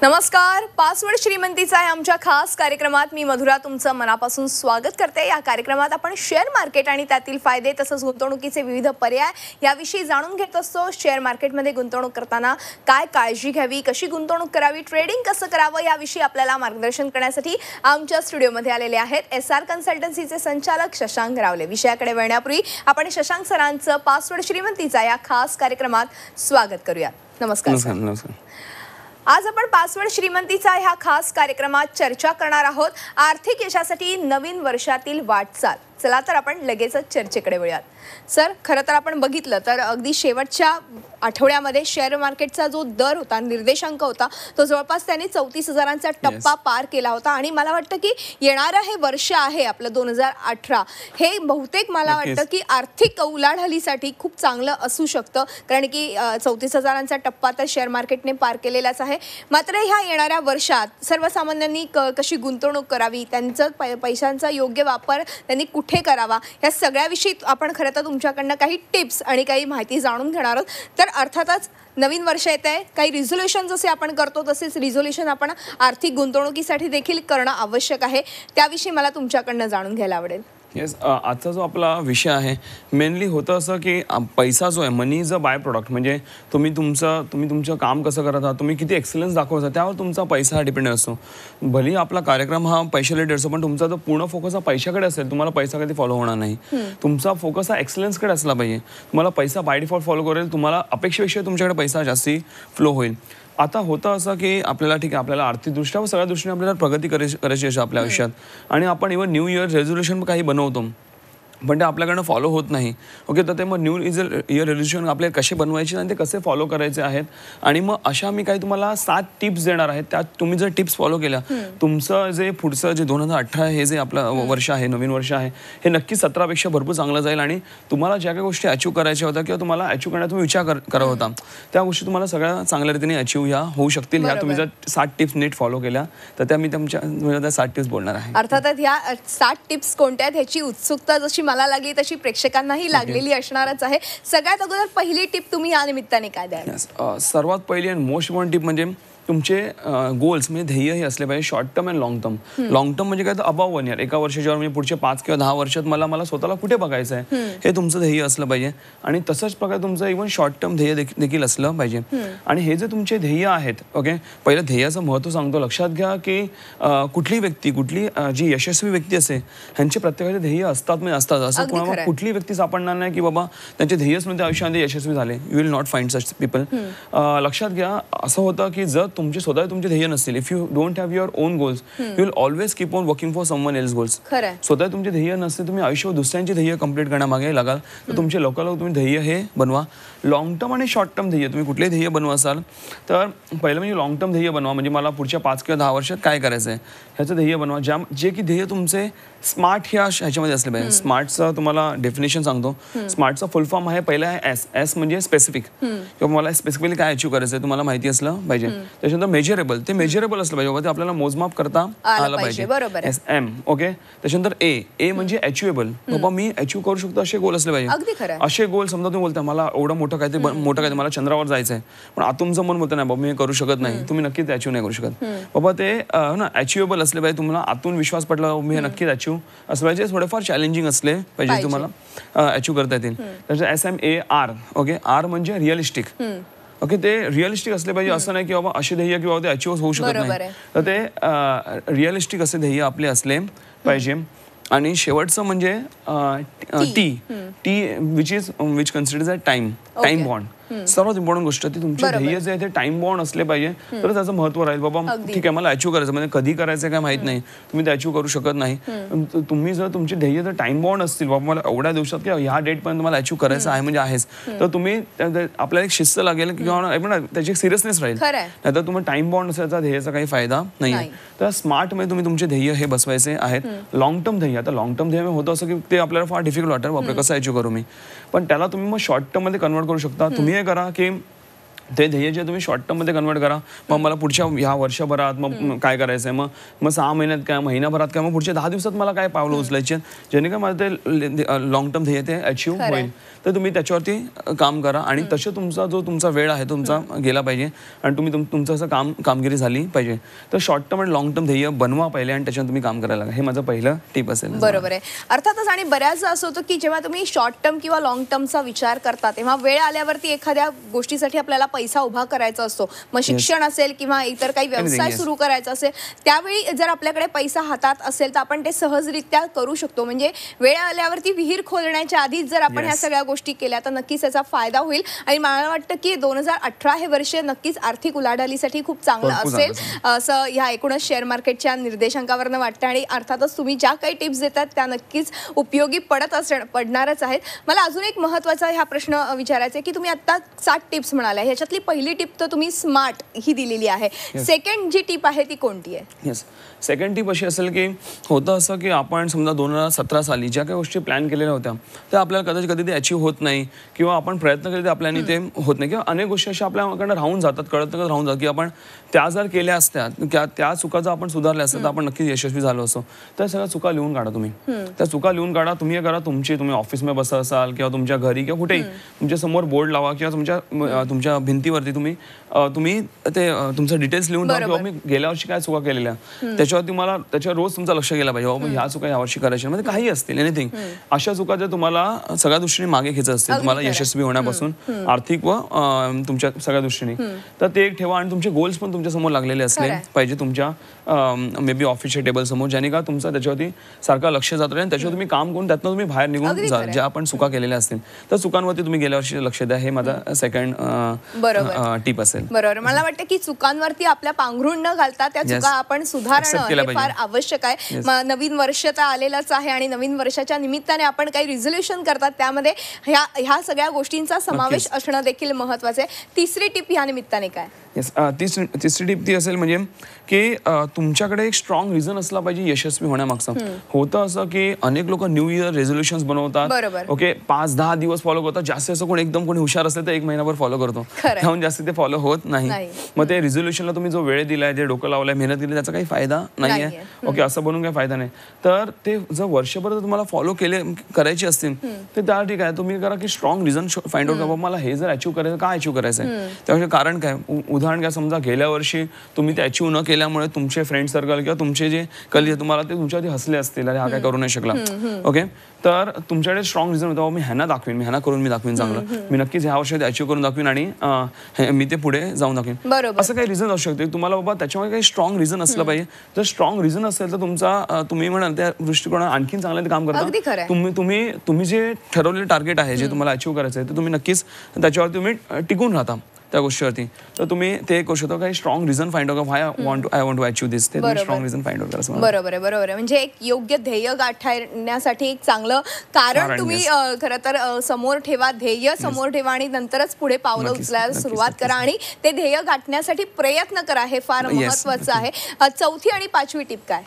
नमस्कार. पासवर्ड श्रीमंतीचा या आमच्या खास कार्यक्रमात मी मधुरा तुमचं मनापासून स्वागत करते. या कार्यक्रमात आपण शेअर मार्केट आणि त्यातील फायदे तसंच गुंतवणुकीचे विविध पर्याय याविषयी जाणून घेत असतो. शेअर मार्केटमध्ये गुंतवणूक करताना काय काळजी घ्यावी, कशी गुंतवणूक करावी, ट्रेडिंग कसं करावं याविषयी आपल्याला मार्गदर्शन करण्यासाठी आमच्या स्टुडिओमध्ये आलेले आहेत एसआर कन्सल्टन्सीचे संचालक शशांक रावले. विषयाकडे वळण्यापूर्वी आपण शशांक सरांचं पासवर्ड श्रीमंतीचा या खास कार्यक्रमात स्वागत करूया. नमस्कार. नमस्कार. आज आपण पासवर्ड श्रीमंतीचा ह्या खास कार्यक्रमात चर्चा करणार आहोत आर्थिक यशासाठी नवीन वर्षातील वाटचाल. चला तर आपण लगेचच चर्चेकडे वळूयात. सर, खरं तर आपण बघितलं तर अगदी शेवटच्या आठवड्यामध्ये शेअर मार्केटचा जो दर होता, निर्देशांक होता, तो जवळपास त्याने 34,000चा टप्पा पार केला होता. आणि मला वाटतं की येणारं हे वर्ष आहे आपलं 2018 हे बहुतेक मला वाटतं की आर्थिक उलाढालीसाठी खूप चांगलं असू शकतं. कारण की 34,000चा टप्पा तर शेअर मार्केटने पार केलेलाच आहे. मात्र ह्या येणाऱ्या वर्षात सर्वसामान्यांनी कशी गुंतवणूक करावी, त्यांचं पैशांचा योग्य वापर त्यांनी कुठे करावा, या सगळ्याविषयी आपण खरं तर तुमच्याकडनं काही टिप्स आणि काही माहिती जाणून घेणार आहोत. तर अर्थातच नवीन वर्ष येत आहे, काही रिझोल्युशन जसे आपण करतो तसेच रिझोल्युशन आपण आर्थिक गुंतवणुकीसाठी देखील करणं आवश्यक आहे. त्याविषयी मला तुमच्याकडनं जाणून घ्यायला आवडेल. येस, आजचा जो आपला विषय आहे मेनली होतं असं की पैसा जो आहे, मनी इज अ बाय प्रोडक्ट. म्हणजे तुम्ही तुमचं काम कसं करत आहात, तुम्ही किती एक्सलन्स दाखवता त्यावर तुमचा पैसा डिपेंड असतो. भलेही आपला कार्यक्रम हा पैशा रिलेटेड असतो, पण तुमचा जर पूर्ण फोकस हा पैशाकडे असेल तुम्हाला पैसा कधी फॉलो होणार नाही. तुमचा फोकस हा एक्सलन्सकडे असला पाहिजे. तुम्हाला पैसा बाय डिफॉल्ट फॉलो करेल, तुम्हाला अपेक्षेपेक्षा तुमच्याकडे पैसा जास्ती फ्लो होईल. आता होतं असं की आपल्याला ठीक आहे, आपल्याला आर्थिकदृष्ट्या व सगळ्या दृष्टीने आपल्याला प्रगती करायची असते आपल्या आयुष्यात. आणि आपण इव्हन न्यू इयर रेझोल्युशन काही बनवतो पण ते आपल्याकडनं फॉलो होत नाही. ओके, तर ते मग न्यू इयर रेझोल्युशन आपले कसे बनवायचे आणि ते कसे फॉलो करायचे आहेत. आणि मग अशा मी काही तुम्हाला 7 टिप्स देणार आहेत. त्यात तुम्ही जर टिप्स फॉलो केल्या, तुमचं जे पुढचं जे 2018 हे जे आपलं वर्ष आहे, नवीन वर्ष आहे, हे नक्की 17पेक्षा भरपूर चांगलं जाईल. आणि तुम्हाला ज्या काही गोष्टी अचीव करायच्या होत्या किंवा तुम्हाला अचीव करण्यात तुम्ही विचार करत होता त्या गोष्टी तुम्हाला सगळ्या चांगल्या रीतीने अचीव ह्या होऊ शकतील. ह्या तुम्ही जर 7 टिप्स नीट फॉलो केल्या तर त्या मी त्या 7 टिप्स बोलणार आहे. अर्थातच ह्या 7 टिप्स कोणत्या आहेत ह्याची उत्सुकता जशी मला लागली तशी प्रेक्षकांनाही लागलेली असणारच आहे. सगळ्यात अगोदर पहिली टिप तुम्ही या निमित्ताने काय द्याल? सर्वात पहिली आणि मोस्ट इम्पॉर्टंट टिप म्हणजे तुमचे गोल्स म्हणजे ध्येय हे असले पाहिजे short term and long term. Long term म्हणजे काय तर अबाव 1 इयर, एका वर्षाच्यावर म्हणजे पुढचे 5 किंवा 10 वर्षात मला स्वतःला कुठे बघायचं आहे हे तुमचं ध्येय असलं पाहिजे. आणि तसंच प्रकारे तुमचं इव्हन शॉर्ट टर्म ध्येय देखील असलं पाहिजे. आणि हे जे तुमचे ध्येय आहेत, ओके, पहिलं ध्येयाचं महत्त्व सांगतो. लक्षात घ्या की कुठली व्यक्ती, कुठली जी यशस्वी व्यक्ती असते ह्यांचे प्रत्येकाचे ध्येय असतात म्हणजे असतात. असं कोणाला कुठली व्यक्ती सापडणार नाही की बाबा त्यांचे ध्येयच म्हणजे आयुष्यामध्ये यशस्वी झाले. You will not find such people. लक्षात घ्या असं होतं की जर तुमचे ध्येय नसतील, if you don't have your on goals, you will always keep on working for someone else goals. स्वतः तुमचे ध्येय नसते, तुम्ही आयुष्यावर दुसऱ्यांचे ध्येय कंप्लीट करण्यामागे लागाल. तर तुमचे लोकांना तुम्ही ध्येय हे बनवा. लॉंग टर्म आणि शॉर्ट टर्म ध्येय तुम्ही कुठले ध्येय बनवा असाल तर पहिलं म्हणजे लॉंग टर्म ध्येय बनवा. म्हणजे मला पुढच्या 5 किंवा 10 वर्षात काय करायचं आहे ह्याचं ध्येय बनवा. जे की ध्येय तुमचे स्मार्ट ह्याच्यामध्ये असले पाहिजे. स्मार्टचं तुम्हाला डेफिनेशन सांगतो. स्मार्टचा फुल फॉर्म आहे, पहिला आहे एस म्हणजे स्पेसिफिक, किंवा मला स्पेसिफिकली काय अचीव करायचं आहे तुम्हाला माहिती असलं पाहिजे. त्याच्यानंतर मेजरेबल, ते मेजरेबल असलं पाहिजे, ते आपल्याला मोजमाप करता आलं पाहिजे. SM, okay. त्याच्यानंतर ए म्हणजे अचिवेबल, बाबा मी अचीव करू शकतो असे गोल असले पाहिजे. असे गोल समजा तुम्ही बोलता मला एवढं मोठं काय मला चंद्रावर जायचं आहे, पण तुमचं मन बोलतं नाही बाबा मी करू शकत नाही, तुम्ही नक्कीच अचीव नाही करू शकत. बाबा ते ना अचिवेबल असले पाहिजे, तुम्हाला आतून विश्वास पटला मी हे नक्कीच अचीव असलं पाहिजे. थोडेफार चॅलेंजिंग असले पाहिजे तुम्हाला अचीव करता येतील. त्याच्यात SMAR, ओके, R म्हणजे रिअलिस्टिक. ओके, ते रिअलिस्टिक असले पाहिजे. असं नाही की बाबा असे ध्येय किंवा ते अचीव होऊ शकत नाही, तर ते रिअलिस्टिक असे ध्येय आपले असले पाहिजे. आणि शेवटचं म्हणजे T which considers a time bound. सर्वात इम्पॉर्टंट गोष्ट ती तुमचे ध्येय जे आहे ते टाइम बॉन्ड असले पाहिजे, तर त्याचं महत्व राहील. बाबा ठीक आहे मला अचीव करायचं, म्हणजे कधी करायचं काय माहित नाही, तुम्ही ते अचीव करू शकत नाही. तुम्ही जर तुमचे ध्येय जर टाइम बॉन्ड असतील, बाबा मला एवढ्या दिवसात किंवा ह्या डेट पर्यंत मला अचीव करायचं आहे म्हणजे आहेच, तर तुम्ही आपल्याला एक शिस्त लागेल किंवा त्याची एक सिरियसनेस राहील. नाहीतर तुम्हाला टाइम बॉन्ड असल्याचा ध्येयाचा काही फायदा नाही. तर स्मार्ट मध्ये तुम्ही तुमचे ध्येय हे बसवायचे आहेत. लॉंग टर्म ध्येय, आता लॉंग टर्म ध्येय होतं असं की ते आपल्याला फार डिफिकल्ट वाटतं, बापरे कसं अचीव करू मी, पण त्याला तुम्ही मग शॉर्ट टर्म मध्ये कन्वर्ट करू शकता. तुम्ही हे करा की ते ध्येय जे तुम्ही शॉर्ट टर्म मध्ये कन्वर्ट करा. मग मला पुढच्या ह्या वर्षभरात मग काय करायचंय, मग 6 महिन्यात काय, महिनाभरात काय, मग पुढच्या 10 दिवसात मला काय पावलं उचलायचे जेणे काय मला ते लॉंग टर्म ध्येय ते अचीव्ह होईल. तर तुम्ही त्याच्यावरती काम करा आणि तसे तुमचा वेळ आहे तुमचा गेला पाहिजे आणि तुम्ही तुमचं असं कामगिरी झाली पाहिजे. तर शॉर्ट टर्म आणि लॉंग टर्म ध्येय बनवा पहिले आणि त्याच्यावर तुम्ही काम करायला लागा. हे माझं पहिलं टिप असेल. बरोबर आहे. अर्थातच. आणि बऱ्याचदा असं होतं की जेव्हा तुम्ही शॉर्ट टर्म किंवा लॉंग टर्मचा विचार करता तेव्हा वेळ आल्यावरती एखाद्या गोष्टीसाठी आपल्याला पैसा उभा करायचा असतो. मग शिक्षण असेल किंवा इतर काही व्यवसाय सुरू करायचा असेल, त्यावेळी जर आपल्याकडे पैसा हातात असेल तर आपण ते सहजरित्या करू शकतो. म्हणजे वेळ आल्यावरती विहीर खोदण्याच्या आधीच जर आपण ह्या सगळ्या गोष्टी केल्या तर नक्कीच याचा फायदा होईल. आणि मला वाटतं की 2018 हे वर्ष नक्कीच आर्थिक उलाढालीसाठी खूप चांगलं असेल असं ह्या एकूणच शेअर मार्केटच्या निर्देशांकावरनं वाटतं. आणि अर्थातच तुम्ही ज्या काही टिप्स देतात त्या नक्कीच उपयोगी पडणारच आहेत. मला अजून एक महत्त्वाचा हा प्रश्न विचारायचा आहे की तुम्ही आता 7 टिप्स म्हणाल्या, ह्याच्यातली पहिली टिप तर तुम्ही स्मार्ट ही दिलेली आहे. सेकंड जी टिप आहे ती कोणती आहे? येस, सेकंड टिप अशी असेल की होतं असं की आपण समजा 2017 साली ज्या काही गोष्टी प्लॅन केलेल्या होत्या त्या आपल्याला कदाचित कधी ते अचीव्ह होत नाही किंवा आपण प्रयत्न केले ते आपल्याने ते होत नाही किंवा अनेक गोष्टी अशा आपल्याकडनं राहून जातात, कळत राहून जातात की आपण त्या जर केल्या असत्या, त्या चुका जर आपण सुधारल्या असत्या तर आपण नक्कीच यशस्वी झालो असतो. त्या सगळ्या चुका लिहून काढा तुम्ही. त्या चुका लिहून काढा. तुम्ही करा तुम्ही ऑफिसमध्ये बसत असाल किंवा तुमच्या घरी किंवा कुठेही तुमच्या समोर बोर्ड लावा किंवा तुमच्या भिंतीवरती तुम्ही ते तुमचं डिटेल्स लिहून ठेवा किंवा मी गेल्या वर्षी काय चुका केलेल्या त्याच्यावर रोज तुमचं लक्ष गेला पाहिजे. बाबा ह्या चुका यावर्षी करायच्या, म्हणजे काही असतील एनिथिंग अशा चुका जर तुम्हाला सगळ्या दृष्टीने मागे घ्यायचं असतील, तुम्हाला यशस्वी होण्यापासून आर्थिक व तुमच्या सगळ्या दृष्टीने, तर ते एक ठेवा. आणि तुमचे गोल्स पण तुमच्या समोर लागलेले असले पाहिजे तुमच्या मे बी ऑफिसच्या टेबल समोर, ज्याने का तुमचं त्याच्यावरती सारखं लक्ष जात राहील आणि त्याच्यावर तुम्ही काम करून त्यातनं तुम्ही बाहेर निघून जा. ज्या आपण चुका केलेल्या असतील तर चुकांवरती तुम्ही गेल्या वर्षी लक्ष द्या. हे माझा सेकंड टिप असेल. बरोबर. मला वाटतं की चुकांवरती आपल्या पांघरून न घालता त्या चुका आपण सुधारणं हे फार आवश्यक आहे. नवीन वर्ष तर आलेलंच आहे आणि नवीन वर्षाच्या निमित्ताने आपण काही रिझोल्युशन करतात त्यामध्ये ह्या सगळ्या गोष्टींचा समावेश असणं देखील महत्वाचं आहे. तिसरी टिप ह्या निमित्ताने काय? तिसरी टिप ती असेल म्हणजे की तुमच्याकडे एक स्ट्रॉंग रिझन असला पाहिजे यशस्वी होण्यामागचं. होतं असं की अनेक लोक न्यू इयर रेझोल्युशन्स बनवतात, ओके, 5-10 दिवस फॉलो करतात. जास्त असं कोणी हुशार असेल तर 1 महिनाभर फॉलो करतो, त्याहून जास्त ते फॉलो होत नाही. मग ते रिझोल्युशनला तुम्ही जो वेळ दिलाय, जे डोकं लावलंय, मेहनत केली, त्याचा काही फायदा नाहीये. ओके, असं बनून काही फायदा नाही. तर ते जर वर्षभर तुम्हाला फॉलो करायचे असतील तर त्या ठीक आहे, तुम्ही करा की स्ट्रॉंग रिझन फाइंड आउट करा. मला हे जर अचीव्ह करायचं, काय अचीव्ह करायचंय, त्यापेक्षा कारण काय. उदाहरण घ्या, समजा गेल्या वर्षी तुम्ही ते अचीव्ह न केल्यामुळे तुमचे फ्रेंड सर्कल किंवा तुमचे जे कलिग तुम्हाला ते तुमच्यावरती हसले असतील, अरे हा काय करू नाही शकला. ओके, तर तुमच्याकडे स्ट्रॉंग रिझन होतं, मी ह्यांना दाखवीन, मी ह्यांना करून मी दाखवीन चांगलं, मी नक्कीच ह्या वर्षी अचीव्ह करून दाखवीन आणि मी ते पुढे जाऊन दाखवीन. असं काही रिझन असू शकते तुम्हाला. बाबा त्याच्यामुळे काही स्ट्रॉंग रिझन असलं पाहिजे. जर स्ट्रॉंग रिझन असेल तर तुम्ही म्हणाल त्या दृष्टिकोनात आणखीन चांगलं ते काम करता. तुम्ही जे ठरवलेलं टार्गेट आहे, जे तुम्हाला अचीव्ह करायचं आहे, तर तुम्ही नक्कीच त्याच्यावर तुम्ही टिकून राहता त्या गोष्टीवरती. तर तुम्ही ते करू शकता. काही strong reason find out, I want to achieve this, ते स्ट्रॉंग रिझन फाइंड आउट करा. बरोबर आहे. म्हणजे एक योग्य ध्येय गाठण्यासाठी एक चांगलं कारण तुम्ही खरं तर समोर ठेवा, ध्येय समोर ठेवा आणि नंतरच पुढे पावलं उचलायला सुरुवात करा आणि ते ध्येय गाठण्यासाठी प्रयत्न करा. हे फार महत्वाचं आहे. चौथी आणि 5वी टिप काय?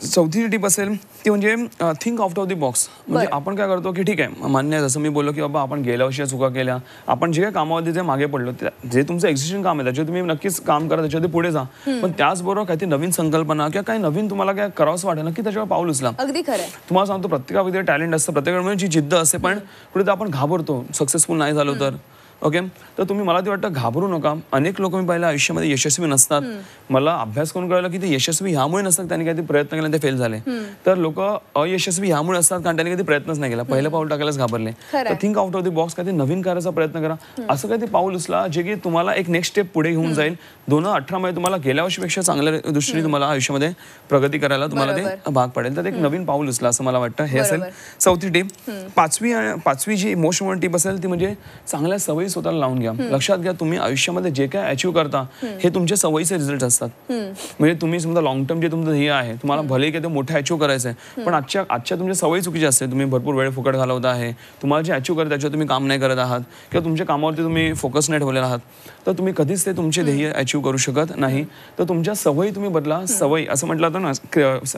चौथी टिप असेल ती म्हणजे think out of the box. म्हणजे आपण काय करतो की ठीक आहे, मान्य आहे, जसं मी बोललो की बाबा आपण गेल्या वर्षी चुका केल्या, आपण जे काही कामावरती जे मागे पडलो, जे तुमचं एक्झिस्टिंग काम आहे त्याच्यावर तुम्ही नक्कीच काम करा, त्याच्यावरती पुढे जा. पण त्याचबरोबर काही नवीन संकल्पना किंवा काही नवीन तुम्हाला काय करावंसं वाटेल नक्की त्याच्यावर पाऊल उचला. अगदी खरं. तुम्हाला सांगतो, प्रत्येकामध्ये टॅलेंट असतं, प्रत्येकामध्ये जी जिद्द असते, पण कुठे आपण घाबरतो सक्सेसफुल नाही झालो तर. ओके, तर तुम्ही, मला ते वाटतं, घाबरू नका. अनेक लोक मी पहिल्या आयुष्यामध्ये यशस्वी नसतात. मला अभ्यास करून कळलं की ते यशस्वी ह्यामुळे नसतात त्यांनी काही प्रयत्न केला ते फेल झाले. तर लोक अयशस्वी ह्यामुळे असतात कारण त्यांनी कधी प्रयत्नच नाही केला, पहिलं पाऊल टाकायलाच घाबरले. तर think out of the box, काही नवीन करायचा प्रयत्न करा. असं काही पाऊल उचला जे की तुम्हाला एक नेक्स्ट स्टेप पुढे घेऊन जाईल. 2018 मध्ये तुम्हाला गेल्या वर्षीपेक्षा चांगल्या दृष्टीने तुम्हाला आयुष्यामध्ये प्रगती करायला तुम्हाला ते भाग पडेल. तर एक नवीन पाऊल उचला असं मला वाटतं. हे असेल चौथी टीप. पाचवी जी मोस्ट इम्पॉर्टंट टीप असेल ती म्हणजे चांगल्या सवयी स्वतःला लावून घ्या. लक्षात घ्या, तुम्ही आयुष्यामध्ये जे काय अचीव्ह करता हे तुमच्या सवयीचे रिझल्ट असतात. म्हणजे तुम्ही समजा लॉंग टर्म जे तुमचं ध्येय आहे, तुम्हाला भले काही ते मोठे अचीव्ह करायचं आहे, पण आजच्या तुमच्या सवयी चुकीच्या असते. तुम्ही भरपूर वेळ फुकट घालवत आहे, तुम्हाला जे अचीव्ह करायचं त्याच्यावर तुम्ही काम नाही करत आहात किंवा तुमच्या कामावरती तुम्ही फोकस नाही ठेवलेला आहात, तर तुम्ही कधीच ते तुमचे ध्येय अचीव्ह करू शकत नाही. तर तुमच्या सवयी तुम्ही बदला. सवयी असं म्हटलं तर ना,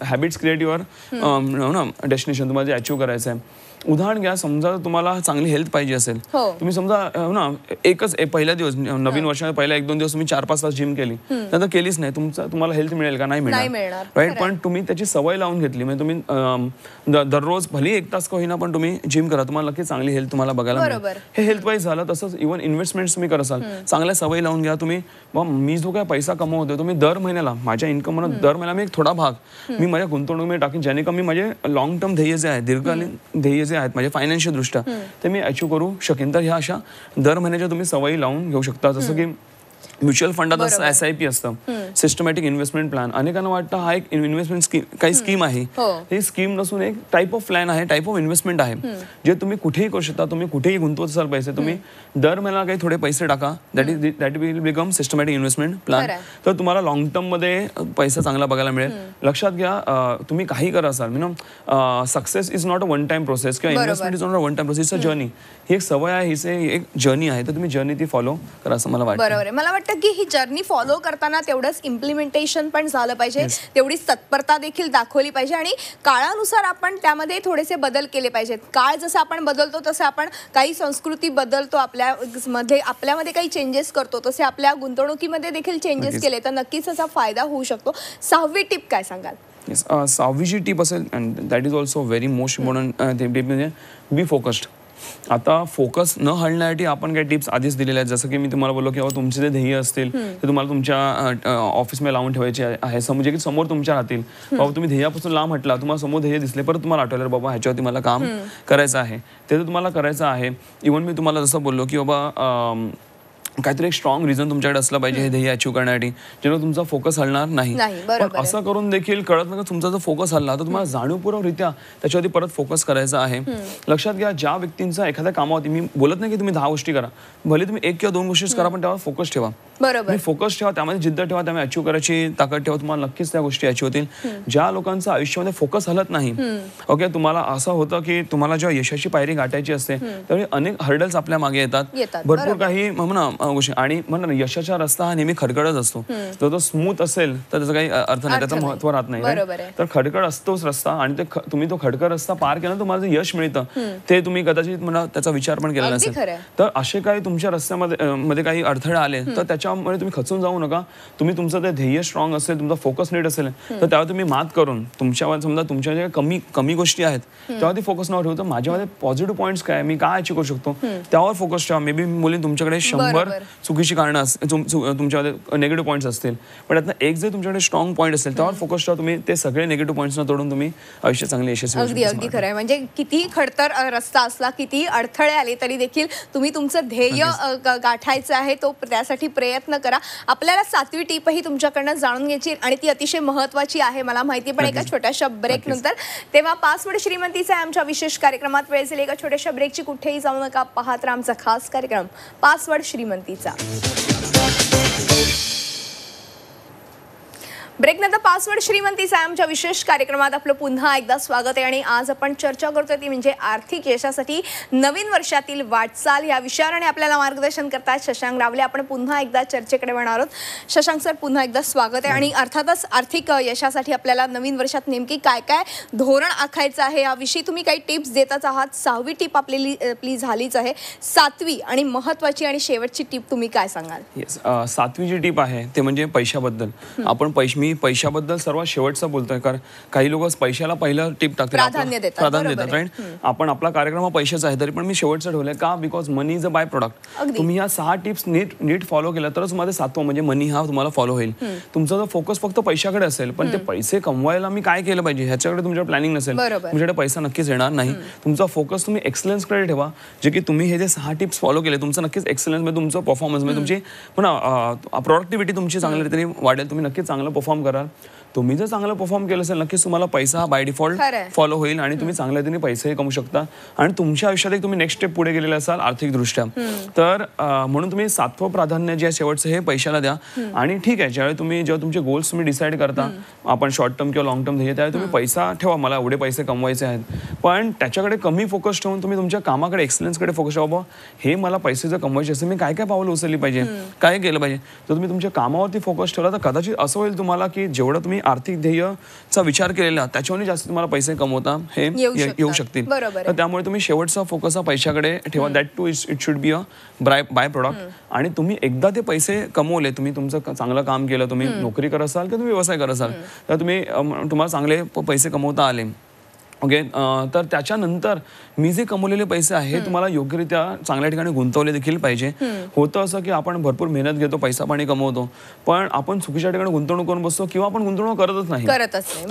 हॅबिट्स क्रिएट युअर डेस्टिनेशन. तुम्हाला जे अचीव्ह करायचं आहे, उदाहरण घ्या, समजा तुम्हाला चांगली हेल्थ पाहिजे असेल, हो. तुम्ही समजा ना पहिल्या दिवस नवीन वर्षामध्ये पहिल्या 1-2 दिवस तुम्ही 4-5 तास जिम केली, नंतर केलीच नाही, तुम्हाला हेल्थ मिळेल का? नाही मिळणार. मिळणार, राईट. पण तुम्ही त्याची सवय लावून घेतली, म्हणजे तुम्ही दररोज भले 1 तास का होईना पण तुम्ही जिम करा, तुम्हाला नक्की चांगली हेल्थ तुम्हाला बघायला मिळेल. हे हेल्थ वाईज झालं. तसंच इव्हन इन्व्हेस्टमेंट तुम्ही करत असाल, चांगल्या सवय लावून घ्या तुम्ही. मी जो काय पैसा कमवतोय, तुम्ही दर महिन्याला माझ्या इन्कम दर महिन्याला मी एक थोडा भाग मी माझ्या गुंतवणुकीमध्ये टाकीन, जेणे कमी माझे लॉंग टर्म ध्येय जे आहेत, दीर्घकालीन ध्येय जे आहेत माझे फायनान्शियल दृष्ट्या, ते मी अचीव करू शकेन. तर ह्या अशा दर महिन्याच्या तुम्ही सवयी लावून घेऊ शकता. जसं की म्युच्युअल फंडात असं SIP असतं, सिस्टमॅटिक इन्व्हेस्टमेंट प्लॅन. अनेकांना वाटतं हा एक इन्व्हेस्टमेंट काही स्कीम आहे. ही स्कीम नसून एक टाईप ऑफ प्लॅन आहे, टाईप ऑफ इन्व्हेस्टमेंट आहे, जे तुम्ही कुठेही करू शकता. तुम्ही कुठेही गुंतवत असाल पैसे, तुम्ही दर महिन्याला काही थोडे पैसे टाका, that will become systematic investment plan. तर तुम्हाला लॉंग टर्म मध्ये पैसा चांगला बघायला मिळेल. लक्षात घ्या, तुम्ही काही करा असाल, success is not a one time process किंवा investment is not a one time process, it's a journey. ही एक सवय आहे, ही एक जर्नी आहे. तर तुम्ही जर्नी ती फॉलो करा असं मला वाटतं. बरोबर आहे. मला वाटतं की ही जर्नी फॉलो करताना तेवढंच इम्प्लिमेंटेशन पण झालं पाहिजे, तेवढीच तत्परता देखील दाखवली पाहिजे आणि काळानुसार आपण त्यामध्ये थोडेसे बदल केले पाहिजेत. काळ जसं आपण बदलतो तसं आपण काही संस्कृती बदलतो, आपल्यामध्ये काही चेंजेस करतो, तसे आपल्या गुंतवणुकीमध्ये देखील चेंजेस केले तर नक्कीच त्याचा फायदा होऊ शकतो. 6वी टिप काय सांगाल? 6वी टिप असेल, and that is also very most important tip, म्हणजे बी फोकस्ड. आता फोकस न हलण्यासाठी आपण काही टिप्स आधीच दिलेल्या आहेत. जसं की मी तुम्हाला बोललो की तुमचे जे ध्येय असतील ते तुम्हाला तुमच्या ऑफिसमध्ये लावून ठेवायचे आहे, म्हणजे की समोर तुमच्या राहतील. बाबा तुम्ही ध्येयापासून लांब हटला, तुम्हाला समोर ध्येय दिसले, परत तुम्हाला आठवलं बाबा ह्याच्यावरती मला काम करायचं आहे, ते तर तुम्हाला करायचं आहे. इव्हन मी तुम्हाला जसं बोललो की बाबा काहीतरी एक स्ट्रॉंग रिझन तुमच्याकडे असलं पाहिजे हे ध्येय अचीव करण्यासाठी, जेव्हा तुमचा फोकस हलणार नाही. पण असं करून देखील कळत नाही का तुमचा जर फोकस हलला तर तुम्हाला जाणीवपूर्वकरित्या त्याच्यावरती परत फोकस करायचा आहे. लक्षात घ्या, ज्या व्यक्तींचा एखाद्या कामावरती, मी बोलत नाही की तुम्ही 10 गोष्टी करा, भले तुम्ही 1 किंवा 2 गोष्टीच करा, पण त्यावर फोकस ठेवा. तुम्ही फोकस ठेवा, त्यामध्ये जिद्द ठेवा, त्यामध्ये अचीव करायची ताकद ठेवा, तुम्हाला नक्कीच त्या गोष्टी अचीव होतील. ज्या लोकांचं आयुष्यामध्ये फोकस हलत नाही, ओके, तुम्हाला असं होतं की तुम्हाला जेव्हा यशाची पायरी गाठायची असते त्यावेळी अनेक हर्डल्स आपल्या मागे येतात, भरपूर काही म्हणा गोष्टी. आणि म्हणा ना, यशाचा रस्ता हा नेहमी खडखडच असतो. जर तो स्मूथ असेल तर त्याचा काही अर्थ नाही, त्याचं महत्व राहत नाही. तर खडखड असतोच रस्ता, आणि तुम्ही तो खडखड रस्ता पार केला, तुम्हाला जे यश मिळतं ते तुम्ही कदाचित म्हणा त्याचा विचार पण केला नसेल. तर असे काही तुमच्या रस्त्यामध्ये काही अडथळे आले तर त्याच्यामुळे तुम्ही खचून जाऊ नका. तुम्ही तुमचं ते ध्येय स्ट्रॉंग असेल, तुमचा फोकस नीट असेल, तर त्यावर तुम्ही मात करून तुमच्यावर समजा तुमच्या ज्या कमी गोष्टी आहेत त्यावरती फोकस न ठेवता माझ्यामध्ये पॉझिटिव्ह पॉईंट्स काय, मी काय अचीव करू शकतो त्यावर फोकस ठेवा. मे बी मुली तुमच्याकडे 100 चुकीची कारणं तुमच्यामध्ये निगेटिव्ह पॉईंट्स असतील, पण त्यातनं एक जर तुमच्याकडे स्ट्रॉंग पॉईंट असेल त्यावर फोकस ठेवा. तुम्ही ते सगळे निगेटिव्ह पॉईंट्सना तोडून तुम्ही आयुष्य चांगले यशस्वी होऊ शकता. अगदी खरं आहे. म्हणजे किती खडतर रस्ता असला, किती अडथळे आले तरी देखील तुम्ही तुमचं ध्येय गाठायचं आहे, तो त्यासाठी प्रयत्न करा. आपल्याला 7वी टिपही तुमच्याकडनं जाणून घ्यायची आणि ती अतिशय महत्त्वाची आहे, मला माहिती. पण एका छोट्याशा ब्रेक नंतर, तेव्हा पासवर्ड श्रीमंतीचा आमच्या विशेष कार्यक्रमात वेळ झाली एका छोट्याशा ब्रेकची. कुठेही जाऊ नका, पाहत राहा आमचा खास कार्यक्रम पासवर्ड श्रीमंतीचा. ब्रेकनंतर पासवर्ड श्रीमंतीचा आमच्या विशेष कार्यक्रमात आपलं पुन्हा एकदा स्वागत आहे. आणि आज आपण चर्चा करतोय ती म्हणजे आर्थिक यशासाठी नवीन वर्षातील वाटचाल या विषयावर, आणि आपल्याला मार्गदर्शन करतात शशांक रावले. आपण पुन्हा एकदा चर्चेकडे वळणार आहोत. शशांक सर, पुन्हा एकदा स्वागत आहे. आणि अर्थातच आर्थिक यशासाठी आपल्याला नवीन वर्षात नेमकी काय काय धोरण आखायचं आहे याविषयी तुम्ही काही टिप्स देतच आहात. 6वी टिप आपली झालीच आहे. 7वी आणि महत्त्वाची आणि शेवटची टिप तुम्ही काय सांगाल? येस, 7वी जी टिप आहे ते म्हणजे पैशाबद्दल. आपण मी पैशाबद्दल सर्वात शेवटचं बोलतोय, कारण काही लोक पैशाला पहिलं टिप टाकतात, प्राधान्य देतात, राईट. आपण आपला कार्यक्रम हा पैशाचा आहे, तरी पण मी शेवटचं ठेवलंय का, because money is a by product. तुम्ही या 6 टिप्स नीट फॉलो केल्या तरच माझं 7वं म्हणजे मनी हा तुम्हाला फॉलो होईल. तुमचा जर फोकस फक्त पैशाकडे असेल, पण ते पैसे कमवायला मी काय केलं पाहिजे ह्याच्याकडे तुमच्या प्लॅनिंग नसेल, तुमच्याकडे पैसा नक्कीच येणार नाही. तुमचा फोकस तुम्ही एक्सलन्सकडे ठेवा, जे की तुम्ही हे जे 6 टिप्स फॉलो केले, तुमचं नक्कीच एक्सलन्स मध्ये, तुमचं परफॉर्मन्स मध्ये, तुमची प्रोडक्टिव्हिटी तुमची चांगल्या रीतीने वाढेल. तुम्ही नक्कीच चांगलं परफॉर्म कराल. तुम्ही जर चांगलं परफॉर्म केलं असेल, नक्कीच तुम्हाला पैसा हा बाय डिफॉल्ट फॉलो होईल आणि तुम्ही चांगल्या रीतीने पैसेही कमवू शकता. आणि तुमच्या आयुष्यात एक तुम्ही नेक्स्ट स्टेप पुढे गेलेले असाल आर्थिकदृष्ट्या, तर म्हणून तुम्ही 7वं प्राधान्य जे आहे शेवटचं हे पैशाला द्या. आणि ठीक आहे, जेव्हा तुमचे गोल्स तुम्ही डिसाईड करता, आपण शॉर्ट टर्म किंवा लॉंग टर्म ध्येय, त्यावेळी तुम्ही पैसा ठेवा, मला एवढे पैसे कमवायचे आहेत, पण त्याच्याकडे कमी फोकस ठेवून तुम्ही तुमच्या कामाकडे, एक्सलन्सकडे फोकस ठेवा. हे मला पैसे जर कमवायचे असेल, मी काय काय पावलं उचलली पाहिजे, काय केलं पाहिजे. जर तुम्ही तुमच्या कामावरती फोकस ठेवला तर कदाचित असं होईल तुम्हाला की जेवढं तुम्ही आर्थिक ध्येयचा विचार केलेला त्याच्यावर जास्त तुम्हाला पैसे कमवता हे येऊ शकतील. बरोबर तर त्यामुळे तुम्ही शेवटचा फोकस हा पैशाकडे ठेवा. That too it should be a byproduct. आणि तुम्ही एकदा ते पैसे कमवले, तुम्ही तुमचं चांगलं काम केलं, तुम्ही नोकरी करत असाल किंवा तुम्ही व्यवसाय करत असाल, तर तुम्हाला चांगले पैसे कमवता आले, ओके, तर त्याच्यानंतर मी जे कमवलेले पैसे आहे तुम्हाला योग्यरित्या चांगल्या ठिकाणी गुंतवले देखील पाहिजे. होतं असं की आपण भरपूर मेहनत घेतो, पैसा पाणी कमवतो, पण आपण चुकीच्या ठिकाणी गुंतवणूक करून बसतो किंवा आपण गुंतवणूक करतच नाही,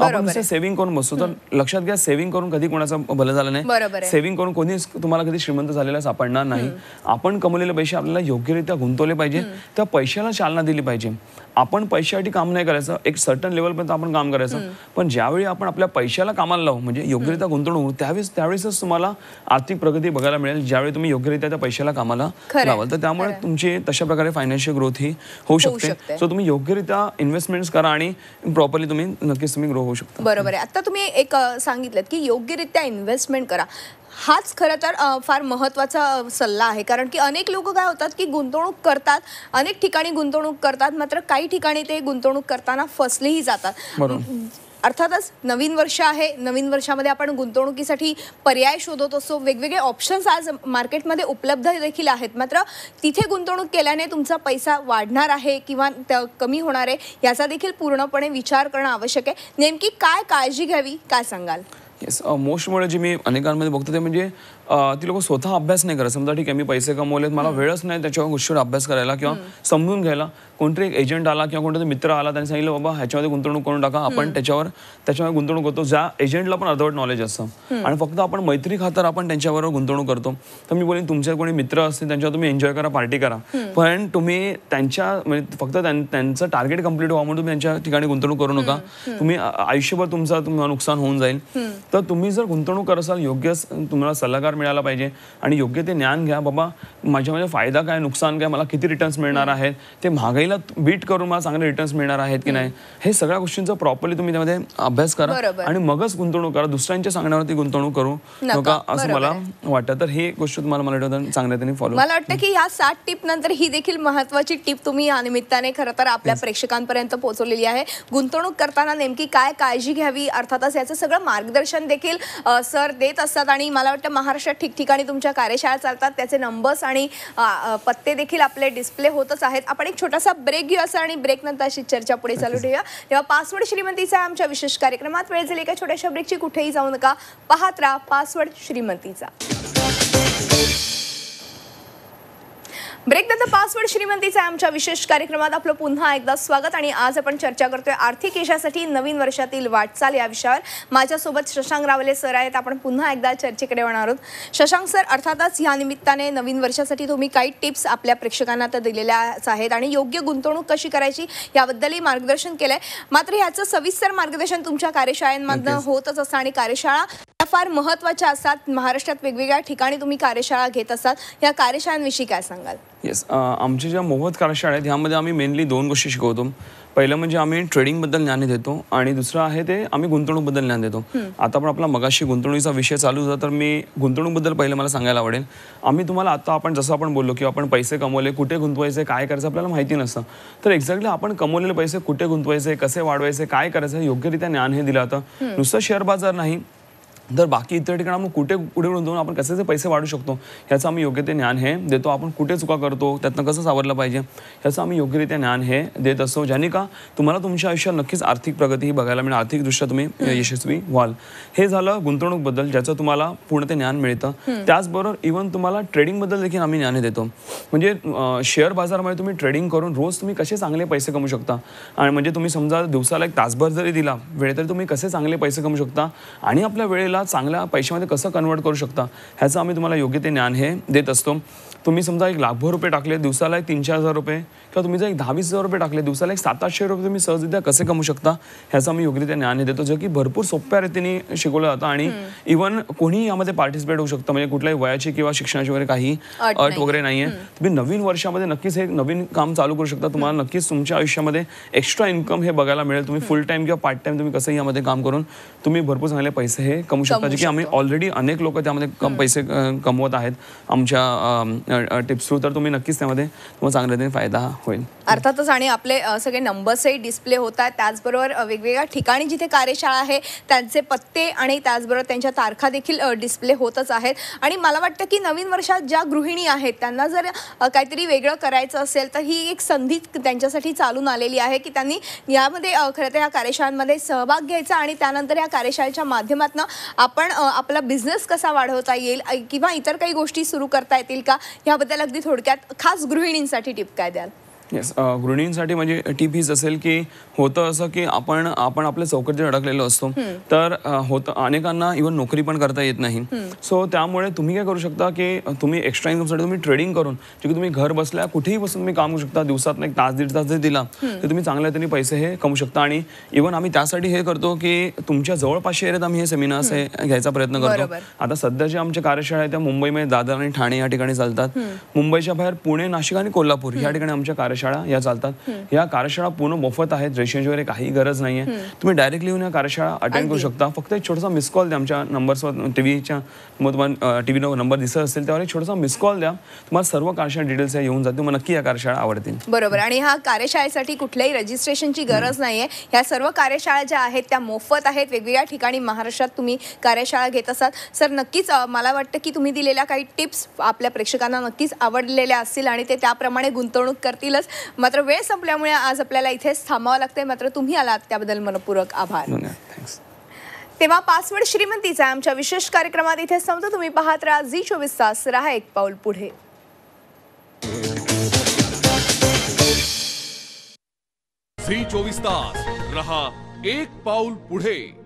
आपण सेव्हिंग करून बसतो. तर लक्षात घ्या, सेव्हिंग करून कधी कोणाचं भलं झालं नाही. सेव्हिंग करून कोणी तुम्हाला कधी श्रीमंत झालेला सापडणार नाही. आपण कमवलेले पैसे आपल्याला योग्यरित्या गुंतवले पाहिजे, त्या पैशाला चालना दिली पाहिजे. आपण पैशासाठी काम नाही करायचं, एक सर्टन लेवलपर्यंत आपण काम करायचं, पण ज्यावेळी आपण आपल्या पैशाला कामाला लावू, म्हणजे योग्यरित्या गुंतवणूक, त्यावेळेसच तुम्हाला आर्थिक प्रगती बघायला मिळेल, ज्यावेळी तुम्ही योग्यरित्या त्या पैशाला कामाला लावाल. तर त्यामुळे तुमची तशा प्रकारे फायनान्शियल ग्रोथ ही होऊ शकते. सो तुम्ही योग्यरित्या इन्व्हेस्टमेंट्स करा आणि प्रॉपरली नक्कीच तुम्ही ग्रो होऊ शकता. बरोबर आहे. आता तुम्ही एक सांगितलं की योग्यरित्या इन्व्हेस्टमेंट करा. हाच खरं तर फार महत्त्वाचा सल्ला आहे, कारण की अनेक लोक काय होतात की गुंतवणूक करतात, अनेक ठिकाणी गुंतवणूक करतात, मात्र काही ठिकाणी ते गुंतवणूक करताना फसलेही जातात. अर्थातच नवीन वर्ष आहे, नवीन वर्षामध्ये आपण गुंतवणुकीसाठी पर्याय शोधत असतो, वेगवेगळे ऑप्शन्स आज मार्केटमध्ये उपलब्ध देखील आहेत, मात्र तिथे गुंतवणूक केल्याने तुमचा पैसा वाढणार आहे किंवा कमी होणार आहे याचा देखील पूर्णपणे विचार करणं आवश्यक आहे. नेमकी काय काळजी घ्यावी, काय सांगाल? येस, मोस्ट मुळे जे मी अनेकांमध्ये बघतो ते म्हणजे ती लोक स्वतः अभ्यास नाही करत. समजा ठीक आहे, मी पैसे कमवलेत, मला वेळच नाही त्याच्यावर गोष्टीवर अभ्यास करायला किंवा समजून घ्यायला. कोणतरी एक एजंट आला किंवा कोणतरी मित्र आला, त्यांनी सांगितलं बाबा ह्याच्यामध्ये गुंतवणूक करून टाका, आपण त्याच्यामध्ये गुंतवणूक करतो. ज्या एजंटला पण अर्धवट नॉलेज असतं आणि फक्त आपण मैत्री खातर आपण त्यांच्याबरोबर गुंतवणूक करतो. तर मी बोलेन, तुमचे कोणी मित्र असतील त्यांच्यावर तुम्ही एन्जॉय करा, पार्टी करा, पण तुम्ही त्यांच्या म्हणजे फक्त त्यांचं टार्गेट कम्प्लीट व्हावं म्हणून तुम्ही त्यांच्या ठिकाणी गुंतवणूक करू नका. तुम्ही आयुष्यभर तुम्हाला नुकसान होऊन जाईल. तर तुम्ही जर गुंतवणूक करत असाल, योग्य तुम्हाला सल्लागार मिळाला पाहिजे आणि योग्य ते ज्ञान घ्या. बाबा माझ्यामध्ये फायदा काय, नुकसान काय, मला किती रिटर्न्स मिळणार आहेत, ते महागाईला बीट करून मला चांगले रिटर्न्स मिळणार आहेत की नाही, हे सगळ्या गोष्टींचा प्रॉपरली तुम्ही त्यामध्ये अभ्यास करा आणि मगच गुंतवणूक करा. दुसऱ्यांच्या सांगण्यावरती गुंतवणूक करू नका असं मला वाटतं. तर ही गोष्ट तुम्हाला मला वाटतं चांगल्या फॉलो. मला वाटतं की ह्या 7 टिप नंतर ही देखील महत्त्वाची टिप तुम्ही या निमित्ताने खरं तर आपल्या प्रेक्षकांपर्यंत पोहोचवलेली आहे. गुंतवणूक करताना नेमकी काय काळजी घ्यावी, अर्थातच याचं सगळं मार्गदर्शन देखील सर देत असतात आणि मला वाटतं महाराष्ट्रात ठिकठिकाणी तुमच्या कार्यशाळा चालतात, त्याचे नंबर्स आणि पत्ते देखील आपले डिस्प्ले होतच आहेत. आपण एक छोटासा ब्रेक घेऊया सर आणि ब्रेक नंतर अशी चर्चा पुढे चालू ठेवूया. तेव्हा पासवर्ड श्रीमंतीचा आमच्या विशेष कार्यक्रमात वेळ झाली एका छोट्याशा ब्रेकची. कुठेही जाऊ नका, पाहत राहा पासवर्ड श्रीमंतीचा. ब्रेक नंतर पासवर्ड श्रीमंतीचा आमच्या विशेष कार्यक्रमात आपलं पुन्हा एकदा स्वागत. आणि आज आपण चर्चा करतोय आर्थिक यशासाठी नवीन वर्षातील वाटचाल या विषयावर. माझ्यासोबत शशांक रावले सर आहेत. आपण पुन्हा एकदा चर्चेकडे वळणार आहोत. शशांक सर, अर्थातच या निमित्ताने नवीन वर्षासाठी तुम्ही काही टिप्स आपल्या प्रेक्षकांना तर दिलेल्याच आहेत आणि योग्य गुंतवणूक कशी करायची याबद्दलही मार्गदर्शन केलंय. मात्र याचं सविस्तर मार्गदर्शन तुमच्या कार्यशाळांमधनं होतच असतं आणि कार्यशाळा फार महत्त्वाच्या असतात. महाराष्ट्रात वेगवेगळ्या ठिकाणी तुम्ही कार्यशाळा घेत असतात. या कार्यशाळांविषयी काय सांगाल? येस, आमच्या ज्या मोफत कार्यशाळा आहेत ह्यामध्ये आम्ही मेनली 2 गोष्टी शिकवतो. पहिलं म्हणजे आम्ही ट्रेडिंगबद्दल ज्ञान देतो आणि दुसरं आहे ते आम्ही गुंतवणूकबद्दल ज्ञान देतो. आता पण आपला मगाशी गुंतवणुकीचा विषय चालू होता, तर मी गुंतवणूकबद्दल पहिलं मला सांगायला आवडेल. आम्ही तुम्हाला आता जसं आपण बोललो की आपण पैसे कमवले, कुठे गुंतवायचे, काय करायचं आपल्याला माहिती नसतं. तर एक्झॅक्टली आपण कमवलेले पैसे कुठे गुंतवायचे, कसे वाढवायचे, काय करायचं, योग्यरित्या ज्ञान हे दिलं जातं. नुसतं शेअर बाजार नाही तर बाकी इतर ठिकाणी आपण कुठे गुंतवून आपण कसे पैसे वाढू शकतो ह्याचं आम्ही योग्य ते ज्ञान हे देतो. आपण कुठे चुका करतो, त्यातनं कसं सावरलं पाहिजे ह्याचं आम्ही योग्यरित्या ज्ञान हे देत असतो, ज्याने का तुम्हाला तुमच्या आयुष्यात नक्कीच आर्थिक प्रगती ही बघायला मिळेल, आर्थिकदृष्ट्या तुम्ही यशस्वी व्हाल. हे झालं गुंतवणूकबद्दल, ज्याचं तुम्हाला पूर्ण ते ज्ञान मिळतं. त्याचबरोबर इव्हन तुम्हाला ट्रेडिंगबद्दल देखील आम्ही ज्ञान देतो. म्हणजे शेअर बाजारामध्ये तुम्ही ट्रेडिंग करून रोज तुम्ही कसे चांगले पैसे कमवू शकता आणि म्हणजे तुम्ही समजा दिवसाला 1 तासभर जरी दिला वेळ, तरी तुम्ही कसे चांगले पैसे कमवू शकता आणि आपल्या वेळेला चांगल्या पैशामध्ये कसं कन्वर्ट करू शकता ह्याचं आम्ही तुम्हाला योग्य ते ज्ञान हे देत असतो. तुम्ही समजा 1 लाखभर रुपये टाकले, दिवसाला 3-4 हजार रुपये, किंवा तुम्ही जर 10-20 हजार रुपये टाकले, दिवसाला 700-800 रुपये तुम्ही सहजरित्या कसे कमवू शकता ह्याचं आम्ही योग्यरित्या ज्ञान हे देतो, जे की भरपूर सोप्या रीतीने शिकवलं जातं आणि इव्हन कोणीही यामध्ये पार्टिसिपेट होऊ शकतं. म्हणजे कुठल्याही वयाची किंवा शिक्षणाची वगैरे काही अट वगैरे नाहीये. तुम्ही नवीन वर्षामध्ये नक्कीच हे नवीन काम चालू करू शकता. तुम्हाला नक्कीच तुमच्या आयुष्यामध्ये एक्स्ट्रा इन्कम हे बघायला मिळेल. तुम्ही फुल टाइम किंवा पार्ट टाइम तुम्ही कसंही यामध्ये काम करून तुम्ही भरपूर चांगले पैसे हे कमवू शकता, जे की आम्ही ऑलरेडी अनेक लोक त्यामध्ये पैसे कमवत आहेत आमच्या टिप्स थ्रू, तर तुम्ही नक्कीच त्यामध्ये तुम्हाला चांगल्या रीतीने फायदा होईल. अर्थातच. आणि आपले सगळे नंबर्सही डिस्प्ले होत आहेत, त्याचबरोबर वेगवेगळ्या ठिकाणी जिथे कार्यशाळा आहे त्यांचे पत्ते आणि त्याचबरोबर त्यांच्या तारखा देखील डिस्प्ले होतच आहेत. आणि मला वाटतं की नवीन वर्षात ज्या गृहिणी आहेत त्यांना जर काहीतरी वेगळं करायचं असेल तर ही एक संधी त्यांच्यासाठी चालून आलेली आहे की त्यांनी यामध्ये खरं तर ह्या कार्यशाळांमध्ये सहभाग घ्यायचा आणि त्यानंतर या कार्यशाळेच्या माध्यमातून आपण आपला बिझनेस कसा वाढवता येईल किंवा इतर काही गोष्टी सुरू करता येतील का, याबद्दल अगदी थोडक्यात खास गृहिणींसाठी टिप काय द्याल? येस, गृहिणींसाठी म्हणजे टीप हीच असेल की होतं असं की आपण आपल्या चौकट जे अडकलेलो असतो, तर होतं अनेकांना इव्हन नोकरी पण करता येत नाही. सो त्यामुळे तुम्ही काय करू शकता की तुम्ही एक्स्ट्रा इन्कमसाठी तुम्ही ट्रेडिंग करून जे की तुम्ही घर बसल्या कुठेही बसून तुम्ही काम करू शकता. दिवसात एक तास दीड तास जरी दिला तर तुम्ही चांगल्या तरी पैसे हे कमवू शकता. आणि इव्हन आम्ही त्यासाठी हे करतो की तुमच्या जवळपासच्या एरियात आम्ही हे सेमिनार्स हे घ्यायचा प्रयत्न करतो. आता सध्या जे आमच्या कार्यशाळा आहेत त्या मुंबईमध्ये दादर आणि ठाणे या ठिकाणी चालतात. मुंबईच्या बाहेर पुणे, नाशिक आणि कोल्हापूर या ठिकाणी आमच्या कार्यशाळा या चालतात. या कार्यशाळा पूर्ण मोफत आहेत, रजिस्ट्रेशन वगैरे काही गरज नाहीये. तुम्ही डायरेक्टली येऊन या कार्यशाळा अटेंड करू शकता. फक्त एक छोटासा मिस कॉल द्या आमच्या नंबर्सवर, टीव्हीच्या टीव्हीवर नंबर दिसत असेल त्यावर एक छोटासा मिस कॉल द्या. तुम्हाला सर्व कार्यशाळा डिटेल्स येऊन जातील. मग नक्की या कार्यशाळा आवडतील. बरोबर. आणि ह्या कार्यशाळेसाठी कुठल्याही रजिस्ट्रेशनची गरज नाहीये. ह्या सर्व कार्यशाळा ज्या आहेत त्या मोफत आहेत. वेगवेगळ्या ठिकाणी महाराष्ट्रात तुम्ही कार्यशाळा घेत असाल. सर नक्कीच मला वाटतं की तुम्ही दिलेल्या काही टिप्स आपल्या प्रेक्षकांना नक्कीच आवडलेल्या असतील आणि ते त्याप्रमाणे गुंतवणूक करतीलच. मात्र वेळ संपल्यामुळे आज आपल्याला इथेच थांबावं लागतंय. मात्र तुम्ही आलात त्याबद्दल मनपूर्वक आभार. थँक्स. तेव्हा पासवर्ड श्रीमंतीचा आमच्या विशेष कार्यक्रमात इथेच थांबतो. तुम्ही पाहत राहा झी24 तास, रहा एक पाऊल पुढे. झी 24 तास, रहा एक पाऊल पुढे.